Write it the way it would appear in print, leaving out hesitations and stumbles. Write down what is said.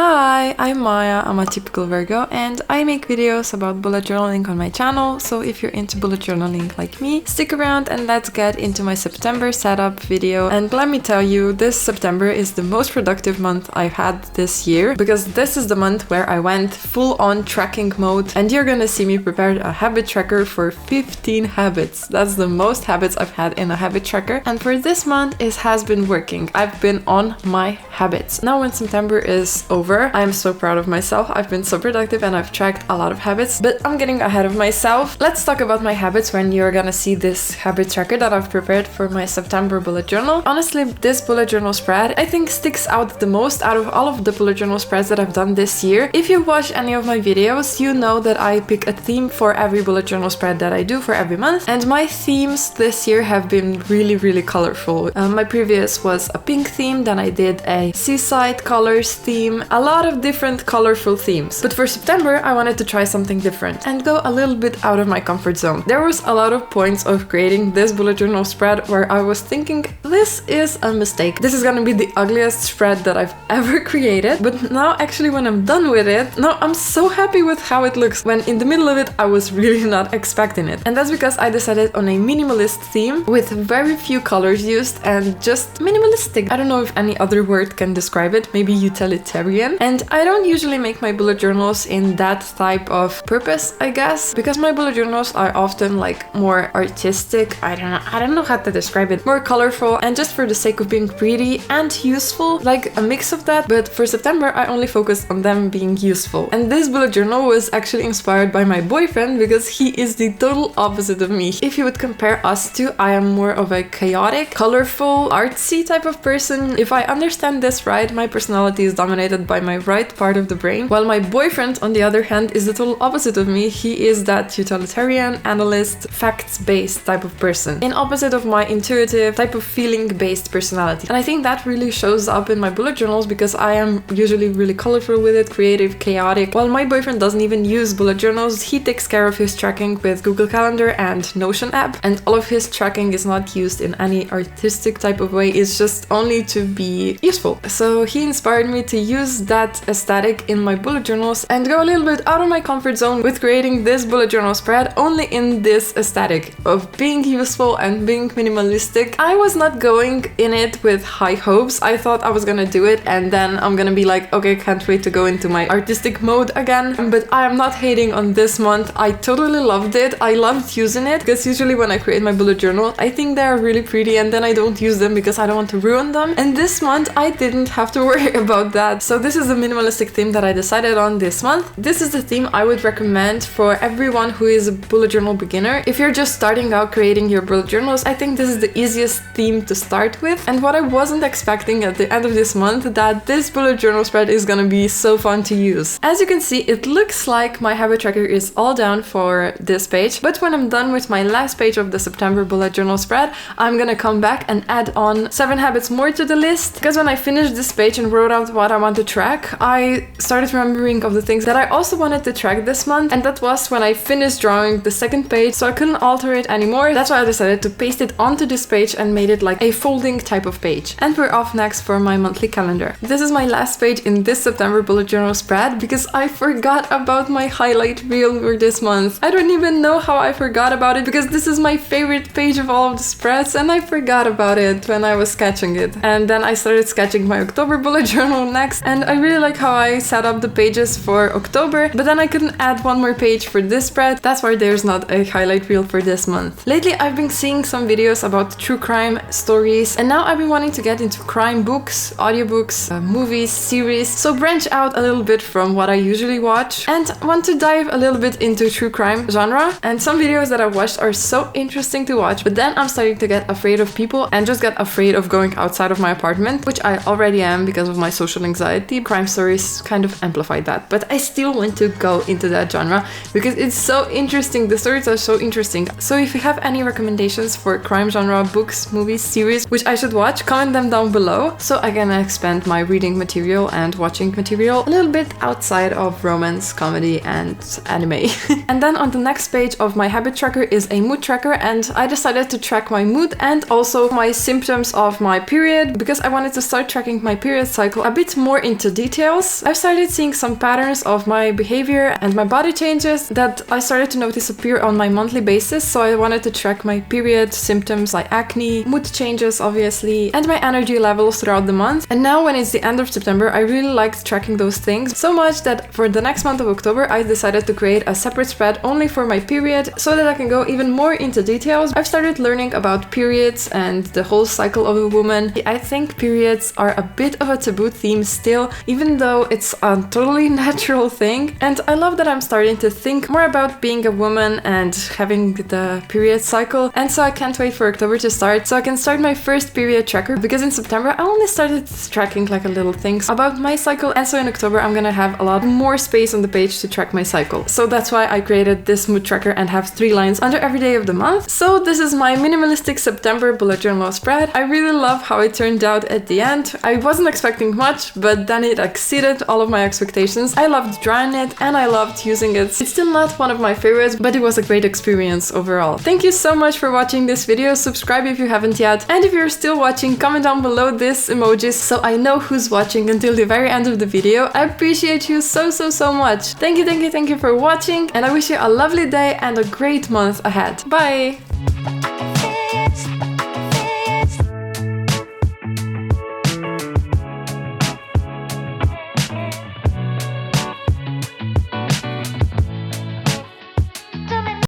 Hi, I'm Maya, I'm a typical Virgo and I make videos about bullet journaling on my channel, so if you're into bullet journaling like me, stick around and let's get into my September setup video. And let me tell you, this September is the most productive month I've had this year, because this is the month where I went full on tracking mode and you're gonna see me prepare a habit tracker for 15 habits. That's the most habits I've had in a habit tracker, and for this month it has been working. I've been on my habits. Now when September is over, I'm so proud of myself. I've been so productive and I've tracked a lot of habits, but I'm getting ahead of myself. Let's talk about my habits when you're gonna see this habit tracker that I've prepared for my September bullet journal. Honestly, this bullet journal spread I think sticks out the most out of all of the bullet journal spreads that I've done this year. If you watch any of my videos, you know that I pick a theme for every bullet journal spread that I do for every month, and my themes this year have been really colorful. My previous was a pink theme, then I did a seaside colors theme, a lot of different colorful themes. But for September, I wanted to try something different and go a little bit out of my comfort zone. There was a lot of points of creating this bullet journal spread where I was thinking, this is a mistake. This is gonna be the ugliest spread that I've ever created. But now actually when I'm done with it, now I'm so happy with how it looks. When in the middle of it, I was really not expecting it. And that's because I decided on a minimalist theme with very few colors used and just minimalistic. I don't know if any other word can describe it, maybe utilitarian. And I don't usually make my bullet journals in that type of purpose, I guess, because my bullet journals are often like more artistic. I don't know how to describe it. More colorful and just for the sake of being pretty and useful, like a mix of that. But for September, I only focused on them being useful. And this bullet journal was actually inspired by my boyfriend because he is the total opposite of me. If you would compare us two, I am more of a chaotic, colorful, artsy type of person. If I understand this right, my personality is dominated by my right part of the brain, while my boyfriend, on the other hand, is the total opposite of me. He is that utilitarian, analyst, facts-based type of person, in opposite of my intuitive type of feeling-based personality. And I think that really shows up in my bullet journals because I am usually really colorful with it, creative, chaotic, while my boyfriend doesn't even use bullet journals. He takes care of his tracking with Google Calendar and Notion app, and all of his tracking is not used in any artistic type of way. It's just only to be useful. So he inspired me to use that aesthetic in my bullet journals and go a little bit out of my comfort zone with creating this bullet journal spread only in this aesthetic of being useful and being minimalistic. I was not going in it with high hopes. I thought I was gonna do it and then I'm gonna be like, okay, can't wait to go into my artistic mode again. But I am not hating on this month. I totally loved it. I loved using it because usually when I create my bullet journal, I think they are really pretty and then I don't use them because I don't want to ruin them. And this month I didn't have to worry about that. So this is the minimalistic theme that I decided on this month. This is the theme I would recommend for everyone who is a bullet journal beginner. If you're just starting out creating your bullet journals, I think this is the easiest theme to start with. And what I wasn't expecting at the end of this month, that this bullet journal spread is gonna be so fun to use. As you can see, it looks like my habit tracker is all down for this page, but when I'm done with my last page of the September bullet journal spread, I'm gonna come back and add on 7 habits more to the list, because when I finished this page and wrote out what I want to track, I started remembering of the things that I also wanted to track this month, and that was when I finished drawing the second page, so I couldn't alter it anymore. That's why I decided to paste it onto this page and made it like a folding type of page. And we're off next for my monthly calendar. This is my last page in this September bullet journal spread because I forgot about my highlight reel for this month. I don't even know how I forgot about it because this is my favorite page of all of the spreads and I forgot about it when I was sketching it. And then I started sketching my October bullet journal next, and I really like how I set up the pages for October, but then I couldn't add one more page for this spread. That's why there's not a highlight reel for this month. Lately I've been seeing some videos about true crime stories, and now I've been wanting to get into crime books, audiobooks, movies, series, so branch out a little bit from what I usually watch and want to dive a little bit into true crime genre. And some videos that I watched are so interesting to watch, but then I'm starting to get afraid of people and just get afraid of going outside of my apartment, which I already am because of my social anxiety. Crime stories kind of amplify that, but I still want to go into that genre because it's so interesting. The stories are so interesting. So if you have any recommendations for crime genre books, movies, series which I should watch, comment them down below so I can expand my reading material and watching material a little bit outside of romance, comedy and anime. And then on the next page of my habit tracker is a mood tracker, and I decided to track my mood and also my symptoms of my period because I wanted to start tracking my period cycle a bit more into into details, I've started seeing some patterns of my behavior and my body changes that I started to notice appear on my monthly basis. So I wanted to track my period symptoms like acne, mood changes obviously, and my energy levels throughout the month. And now when it's the end of September, I really liked tracking those things so much that for the next month of October, I decided to create a separate spread only for my period so that I can go even more into details. I've started learning about periods and the whole cycle of a woman. I think periods are a bit of a taboo theme still, even though it's a totally natural thing. And I love that I'm starting to think more about being a woman and having the period cycle. And so I can't wait for October to start so I can start my first period tracker, because in September I only started tracking like a little things about my cycle, and so in October I'm gonna have a lot more space on the page to track my cycle. So that's why I created this mood tracker and have 3 lines under every day of the month. So this is my minimalistic September bullet journal spread. I really love how it turned out at the end. I wasn't expecting much, but then it exceeded all of my expectations. I loved drawing it and I loved using it. It's still not one of my favorites, but it was a great experience overall. Thank you so much for watching this video. Subscribe if you haven't yet. And if you're still watching, comment down below this emojis so I know who's watching until the very end of the video. I appreciate you so much. Thank you for watching, and I wish you a lovely day and a great month ahead. Bye!